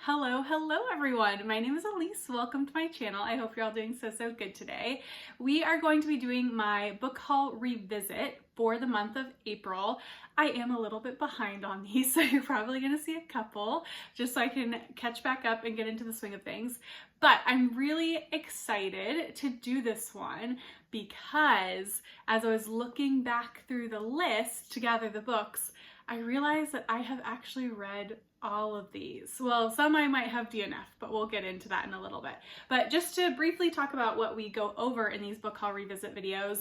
Hello everyone. My name is Elise. Welcome to my channel. I hope you're all doing so good today. We are going to be doing my book haul revisit for the month of April. I am a little bit behind on these, so you're probably going to see a couple just so I can catch back up and get into the swing of things. But I'm really excited to do this one because as I was looking back through the list to gather the books, I realized that I have actually read all of these. Well, some I might have DNF, but we'll get into that in a little bit. But just to briefly talk about what we go over in these book haul revisit videos,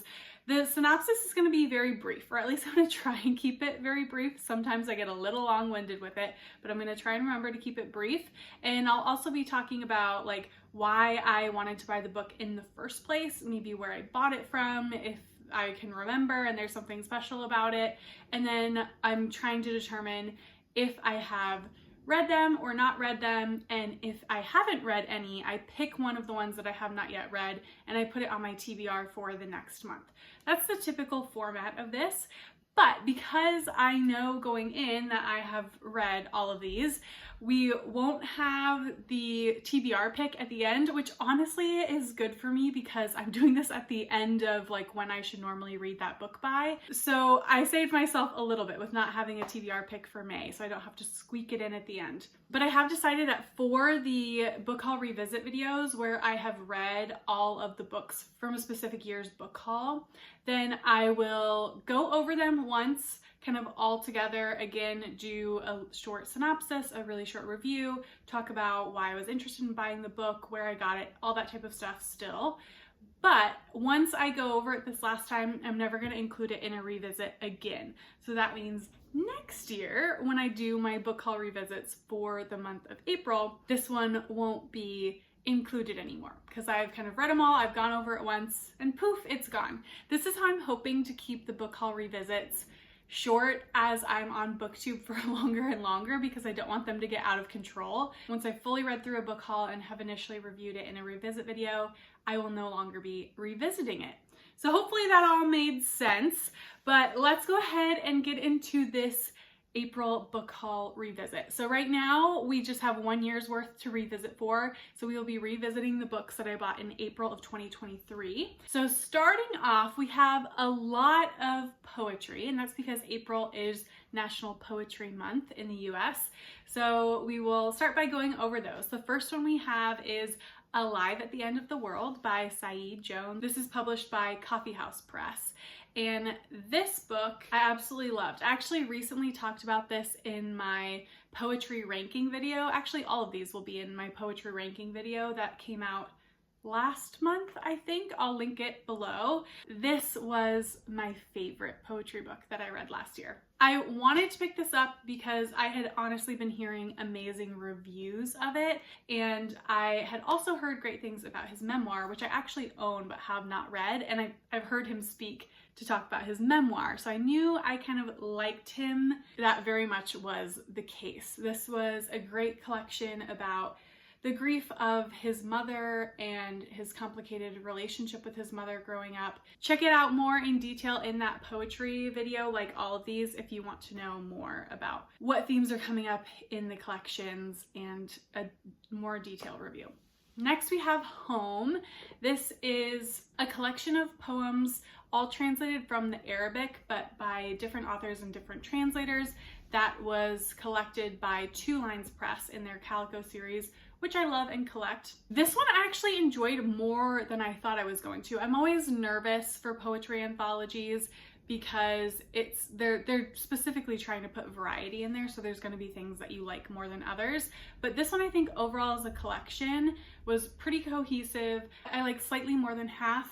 the synopsis is going to be very brief, or at least I'm going to try and keep it very brief. Sometimes I get a little long-winded with it, but I'm going to try and remember to keep it brief. And I'll also be talking about like why I wanted to buy the book in the first place, maybe where I bought it from, if I can remember and there's something special about it. And then I'm trying to determine if I have read them or not read them, and if I haven't read any, I pick one of the ones that I have not yet read and I put it on my TBR for the next month. That's the typical format of this, but because I know going in that I have read all of these, we won't have the TBR pick at the end, which honestly is good for me because I'm doing this at the end of like when I should normally read that book by. So I saved myself a little bit with not having a TBR pick for May, so I don't have to squeak it in at the end. But I have decided that for the book haul revisit videos where I have read all of the books from a specific year's book haul, then I will go over them once, kind of all together, again, do a short synopsis, a really short review, talk about why I was interested in buying the book, where I got it, all that type of stuff still. But once I go over it this last time, I'm never going to include it in a revisit again. So that means next year, when I do my book haul revisits for the month of April, this one won't be included anymore because I've kind of read them all, I've gone over it once, and poof, it's gone. This is how I'm hoping to keep the book haul revisits short as I'm on booktube for longer and longer because I don't want them to get out of control. Once I've fully read through a book haul and have initially reviewed it in a revisit video, I will no longer be revisiting it. So hopefully that all made sense, but let's go ahead and get into this April book haul revisit. So right now we just have 1 year's worth to revisit for. So we will be revisiting the books that I bought in April of 2023. So starting off, we have a lot of poetry, and that's because April is National Poetry Month in the US. So we will start by going over those. The first one we have is Alive at the End of the World by Saeed Jones. This is published by Coffee House Press. And this book I absolutely loved. I actually recently talked about this in my poetry ranking video. Actually, all of these will be in my poetry ranking video that came out last month, I think. I'll link it below. This was my favorite poetry book that I read last year. I wanted to pick this up because I had honestly been hearing amazing reviews of it, and I had also heard great things about his memoir, which I actually own but have not read, and I've heard him speak to talk about his memoir, so I knew I kind of liked him. That very much was the case. This was a great collection about the grief of his mother and his complicated relationship with his mother growing up. Check it out more in detail in that poetry video, like all of these, if you want to know more about what themes are coming up in the collections and a more detailed review. Next we have Home. This is a collection of poems all translated from the Arabic, but by different authors and different translators. That was collected by Two Lines Press in their Calico series, which I love and collect. This one I actually enjoyed more than I thought I was going to. I'm always nervous for poetry anthologies because they're specifically trying to put variety in there, so there's going to be things that you like more than others. But this one, I think overall as a collection was pretty cohesive. I like slightly more than half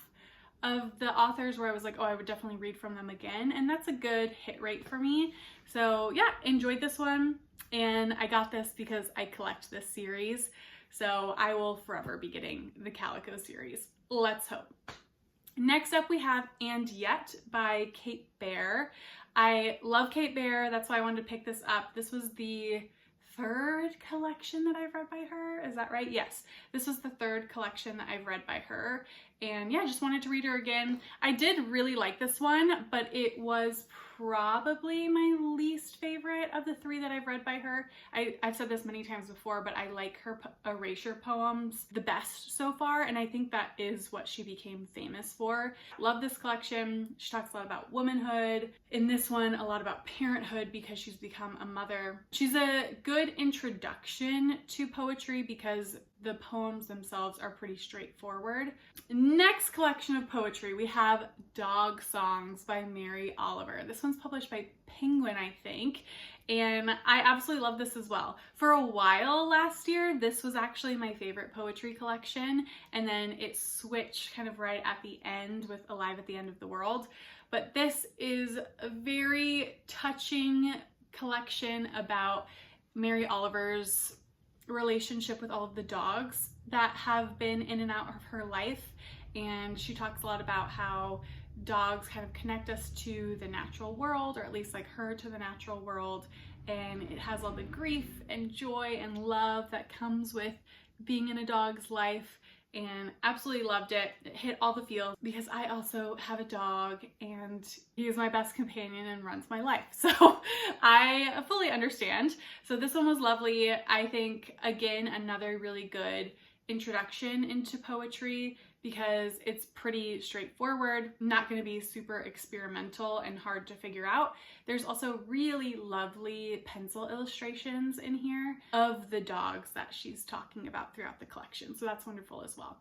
of the authors where I was like, oh, I would definitely read from them again, and that's a good hit rate for me. So yeah, enjoyed this one, and I got this because I collect this series, so I will forever be getting the Calico series. Let's hope. Next up we have And Yet by Kate Baer. I love Kate Baer, that's why I wanted to pick this up. This was the third collection that I've read by her. Is that right? Yes. This was the third collection that I've read by her. And yeah, just wanted to read her again. I did really like this one, but it was probably my least favorite of the 3 that I've read by her. I've said this many times before, but I like her erasure poems the best so far, and I think that is what she became famous for. Love this collection. She talks a lot about womanhood. In this one, a lot about parenthood because she's become a mother. She's a good introduction to poetry because the poems themselves are pretty straightforward. Next collection of poetry, we have Dog Songs by Mary Oliver. This one's published by Penguin, I think, and I absolutely love this as well. For a while last year, this was actually my favorite poetry collection, and then it switched kind of right at the end with Alive at the End of the World. But this is a very touching collection about Mary Oliver's relationship with all of the dogs that have been in and out of her life, and she talks a lot about how dogs kind of connect us to the natural world, or at least like her to the natural world, and it has all the grief and joy and love that comes with being in a dog's life, and absolutely loved it. It hit all the feels because I also have a dog and he is my best companion and runs my life. So I fully understand. So this one was lovely. I think, again, another really good introduction into poetry because it's pretty straightforward, not going to be super experimental and hard to figure out. There's also really lovely pencil illustrations in here of the dogs that she's talking about throughout the collection, so that's wonderful as well.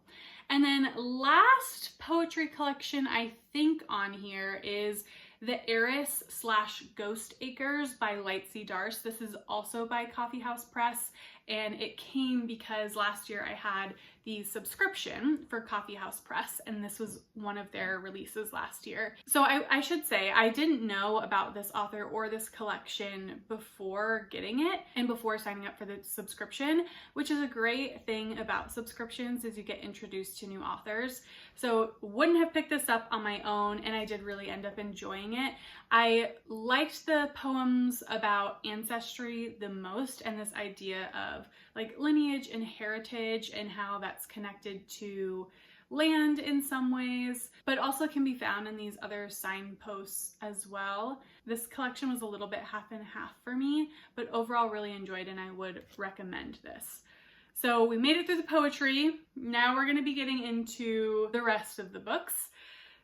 And then last poetry collection I think on here is The Heiress / Ghost Acres by Lightsey Darst. This is also by Coffee House Press, and it came because last year I had the subscription for Coffee House Press, and this was one of their releases last year. So I should say I didn't know about this author or this collection before getting it and before signing up for the subscription, which is a great thing about subscriptions is you get introduced to new authors. So wouldn't have picked this up on my own, and I did really end up enjoying it. I liked the poems about ancestry the most, and this idea of like lineage and heritage and how that's connected to land in some ways, but also can be found in these other signposts as well. This collection was a little bit half and half for me, but overall really enjoyed, and I would recommend this. So we made it through the poetry. Now we're going to be getting into the rest of the books.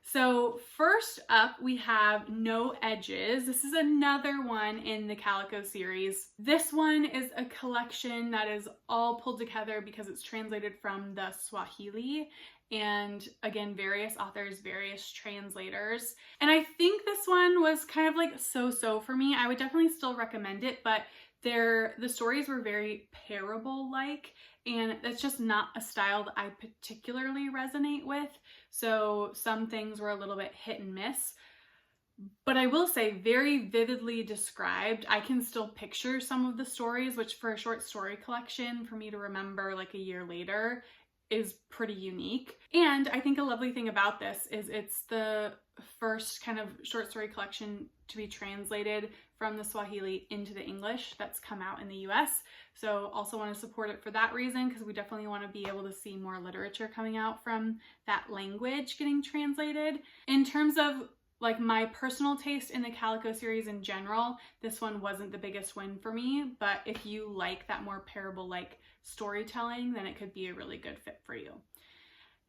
So first up, we have No Edges. This is another one in the Calico series. This one is a collection that is all pulled together because it's translated from the Swahili, and again, various authors, various translators. And I think this one was kind of like so-so for me. I would definitely still recommend it, but the stories were very parable-like, and that's just not a style that I particularly resonate with. So some things were a little bit hit and miss, but I will say very vividly described. I can still picture some of the stories, which for a short story collection, for me to remember like a year later, is pretty unique. And I think a lovely thing about this is it's the first kind of short story collection to be translated from the Swahili into the English that's come out in the US. So also want to support it for that reason, because we definitely want to be able to see more literature coming out from that language getting translated. In terms of like my personal taste in the Calico series in general, this one wasn't the biggest win for me, but if you like that more parable-like storytelling, then it could be a really good fit for you.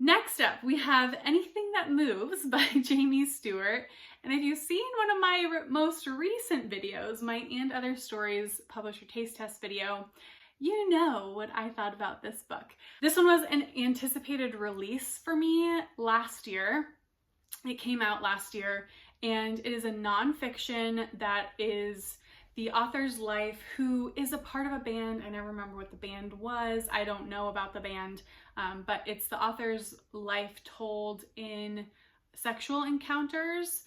Next up, we have Anything That Moves by Jamie Stewart. And if you've seen one of my most recent videos, my And Other Stories Publisher Taste Test video, you know what I thought about this book. This one was an anticipated release for me last year. It came out last year, and it is a nonfiction that is the author's life, who is a part of a band. I never remember what the band was. I don't know about the band, but it's the author's life told in sexual encounters,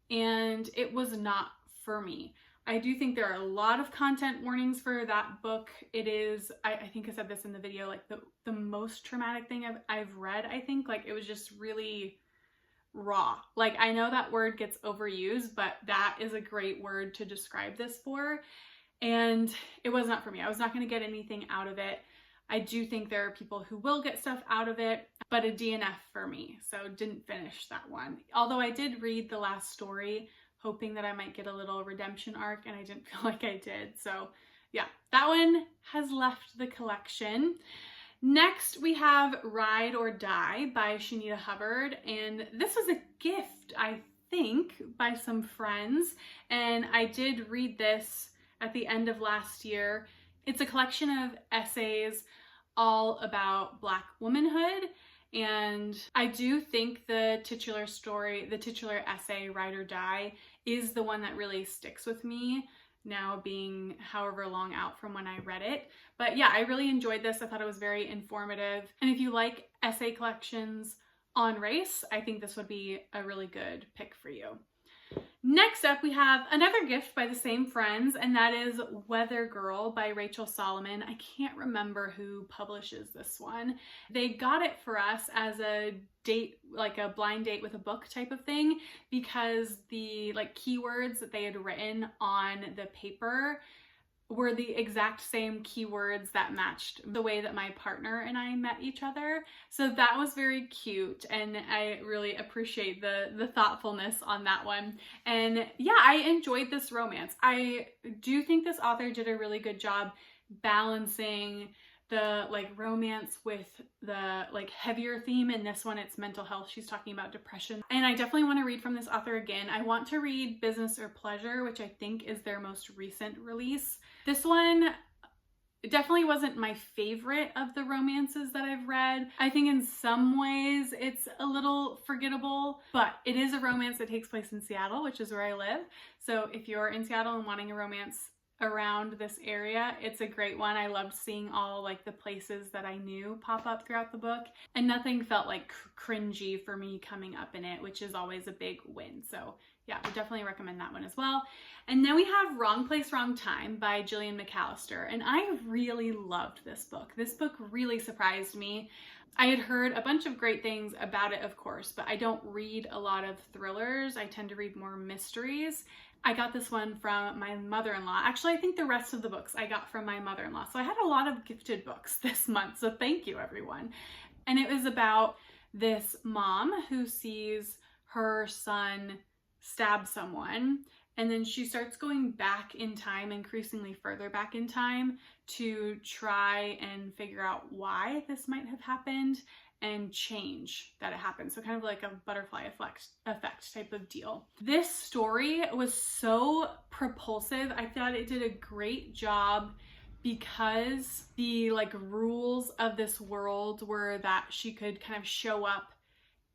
and it was not for me. I do think there are a lot of content warnings for that book. It is, I think I said this in the video, like the most traumatic thing I've read, I think. Like, it was just really raw. Like, I know that word gets overused, but that is a great word to describe this for. And it was not for me. I was not going to get anything out of it. I do think there are people who will get stuff out of it, but a DNF for me. So didn't finish that one. Although I did read the last story, hoping that I might get a little redemption arc, and I didn't feel like I did. So yeah, that one has left the collection. Next, we have Ride or Die by Shanita Hubbard, and this was a gift, I think, by some friends, and I did read this at the end of last year. It's a collection of essays all about Black womanhood, and I do think the titular story, the titular essay, Ride or Die, is the one that really sticks with me, now being however long out from when I read it. But yeah, I really enjoyed this. I thought it was very informative. And if you like essay collections on race, I think this would be a really good pick for you. Next up, we have another gift by the same friends, and that is Weather Girl by Rachel Solomon. I can't remember who publishes this one. They got it for us as a date, like a blind date with a book type of thing, because the keywords that they had written on the paper were the exact same keywords that matched the way that my partner and I met each other. So that was very cute, and I really appreciate the thoughtfulness on that one. And yeah, I enjoyed this romance. I do think this author did a really good job balancing the romance with the heavier theme. In this one, it's mental health. She's talking about depression. And I definitely want to read from this author again. I want to read Business or Pleasure, which I think is their most recent release. This one definitely wasn't my favorite of the romances that I've read. I think in some ways it's a little forgettable, but it is a romance that takes place in Seattle, which is where I live. So if you're in Seattle and wanting a romance around this area, it's a great one. I loved seeing all the places that I knew pop up throughout the book, and nothing felt cringy for me coming up in it, which is always a big win. So yeah, I would definitely recommend that one as well. And then we have Wrong Place, Wrong Time by Gillian Mcallister, and I really loved this book. This book really surprised me. I had heard a bunch of great things about it, of course, but I don't read a lot of thrillers. I tend to read more mysteries. I got this one from my mother-in-law. Actually, I think the rest of the books I got from my mother-in-law. So I had a lot of gifted books this month. So thank you, everyone. And it was about this mom who sees her son stab someone. And then she starts going back in time, increasingly further back in time, to try and figure out why this might have happened and change that it happened. So kind of like a butterfly effect type of deal. This story was so propulsive. I thought it did a great job because the rules of this world were that she could kind of show up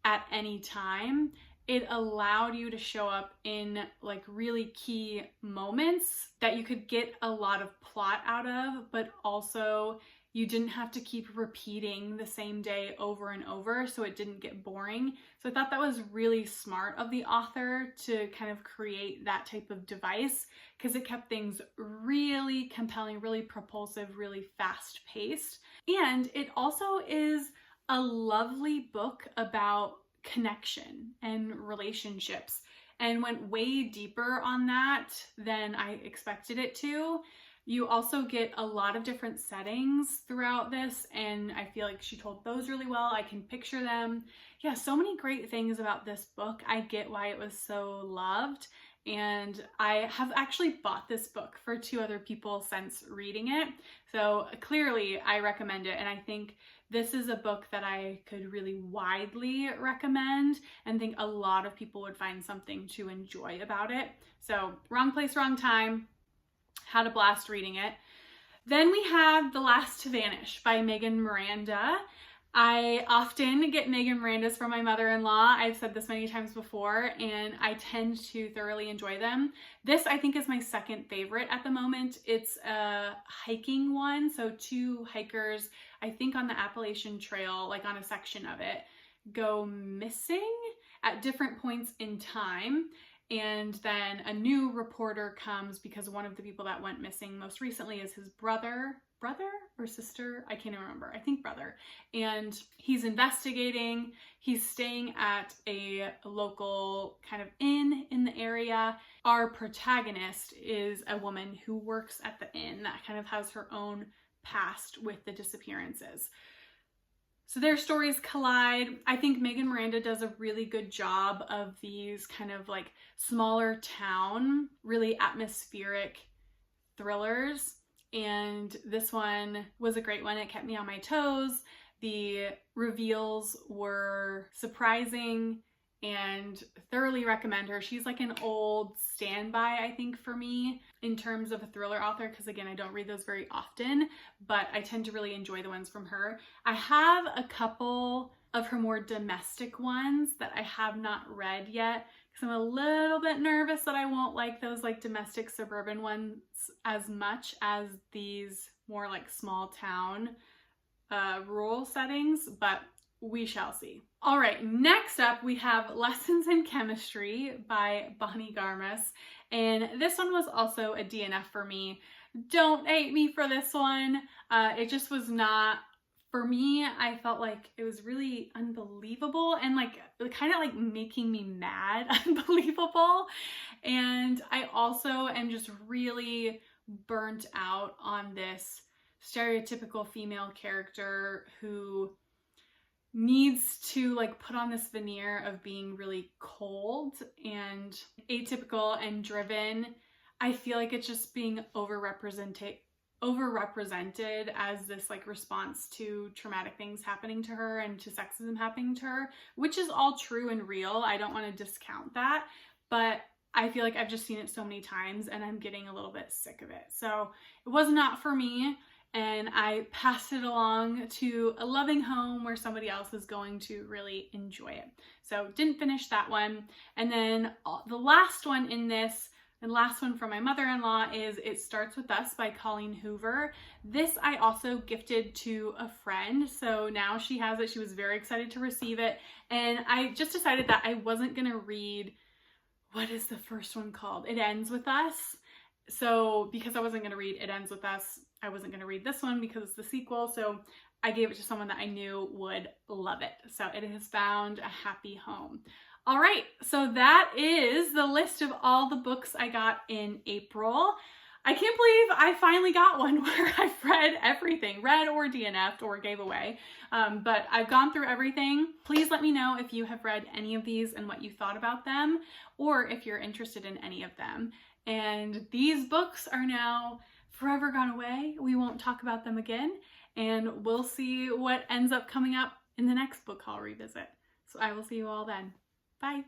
at any time. It allowed you to show up in really key moments that you could get a lot of plot out of, but also you didn't have to keep repeating the same day over and over, so it didn't get boring. So I thought that was really smart of the author to kind of create that type of device, because it kept things really compelling, really propulsive, really fast-paced. And it also is a lovely book about connection and relationships, and went way deeper on that than I expected it to. You also get a lot of different settings throughout this, and I feel like she told those really well. I can picture them. Yeah, so many great things about this book. I get why it was so loved, and I have actually bought this book for 2 other people since reading it. So clearly I recommend it, and I think this is a book that I could really widely recommend and think a lot of people would find something to enjoy about it. So Wrong Place, Wrong Time. Had a blast reading it. Then we have The Last to Vanish by Megan Miranda. I often get Megan Mirandas from my mother-in-law. I've said this many times before, and I tend to thoroughly enjoy them. This, I think, is my second favorite at the moment. It's a hiking one, so 2 hikers, I think on the Appalachian Trail, on a section of it, go missing at different points in time. And then a new reporter comes because one of the people that went missing most recently is his brother or sister, I can't even remember, I think brother. And he's investigating, he's staying at a local kind of inn in the area. Our protagonist is a woman who works at the inn that kind of has her own past with the disappearances. So their stories collide. I think Miranda does a really good job of these kind of like smaller town, really atmospheric thrillers. And this one was a great one. It kept me on my toes. The reveals were surprising and thoroughly recommend her. She's like an old standby, I think, for me in terms of a thriller author, because again, I don't read those very often, but I tend to really enjoy the ones from her. I have a couple of her more domestic ones that I have not read yet, because I'm a little bit nervous that I won't like those like domestic suburban ones as much as these more like small town rural settings, but we shall see. All right, next up we have Lessons in Chemistry by Bonnie Garmus, and this one was also a DNF for me. Don't hate me for this one. It just was not for me. I felt like it was really unbelievable and like kind of like making me mad unbelievable. And I also am just really burnt out on this stereotypical female character who needs to like put on this veneer of being really cold and atypical and driven. I feel like it's just being overrepresented as this like response to traumatic things happening to her and to sexism happening to her, which is all true and real. I don't want to discount that, but I feel like I've just seen it so many times and I'm getting a little bit sick of it. So it was not for me. And I passed it along to a loving home where somebody else is going to really enjoy it. So didn't finish that one. And then the last one in this, and last one from my mother-in-law, is It Starts With Us by Colleen Hoover. This I also gifted to a friend. So now she has it. She was very excited to receive it. And I just decided that I wasn't going to read, what is the first one called? It Ends With Us. So because I wasn't going to read It Ends With Us, I wasn't going to read this one because it's the sequel. So I gave it to someone that I knew would love it. So it has found a happy home. All right, so that is the list of all the books I got in April. I can't believe I finally got one where I've read everything, read or DNF'd or gave away. But I've gone through everything. Please let me know if you have read any of these and what you thought about them, or if you're interested in any of them. And these books are now forever gone away. We won't talk about them again, and we'll see what ends up coming up in the next book haul revisit. So I will see you all then. Bye.